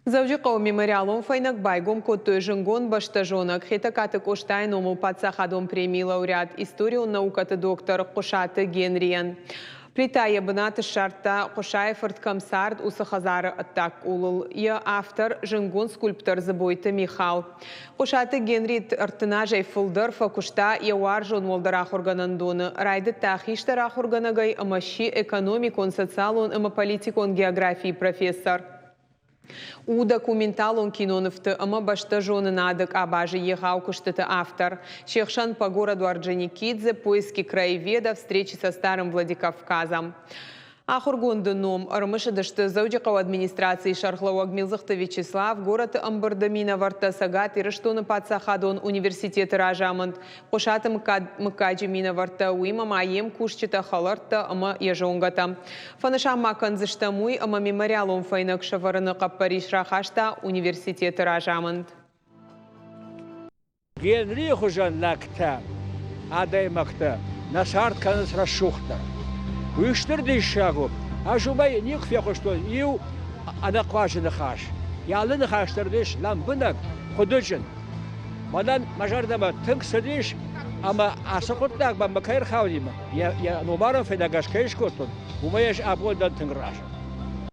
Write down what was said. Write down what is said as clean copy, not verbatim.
Завжди меморіалом файнак байгом коттой жингон баштажонок. Хитакаты коштайн ому пацахадом премии лауреат историю наукаты доктор Кошаты Генриен. Плита ебанаты шарта Кошаев Комсард усахазары аттак улыл. Я автор жингон скульптор забойты Михал. Кошаты Генрит артына жайфылдыр факушта яуар жон молдарах органандоны. Райды тахиштарах органагай амаши экономикон, социалон, ама политикон географии профессор. У документалон киноновты ама башта жоны надык абажи егау куштыты автор. Шехшан по городу Орджоникидзе, поиски краеведа, встречи со старым Владикавказом. Ахургунды ном, армышыдышты заудикау администрации Шархлау Агмилзахты Вячеслав, город Амбардамина Варта Сагат, и Раштона Пацахадон университет Ражамонт, Кошаты Мкаджи Мина Варта Уима, Маем Кушчита Халарта, ама Ежонгата. Фанаша Маканзыштамуй, ама мемориалом файнак Шаварына Каппариш Рахашта, университет Ражамонт. Генри хужан лакта, адай макта, насарт канас расшухта. Уйштырды шагу, а жубай ник фехо что ю анакважны хаш. Ялын хаштырдыш ламбынак худучин. Мадан мажардама тынк садиш, ама асакуттак ба макайр хавлима. Я номаров эдагаш кайш котун. Умаеш абодан тынграш.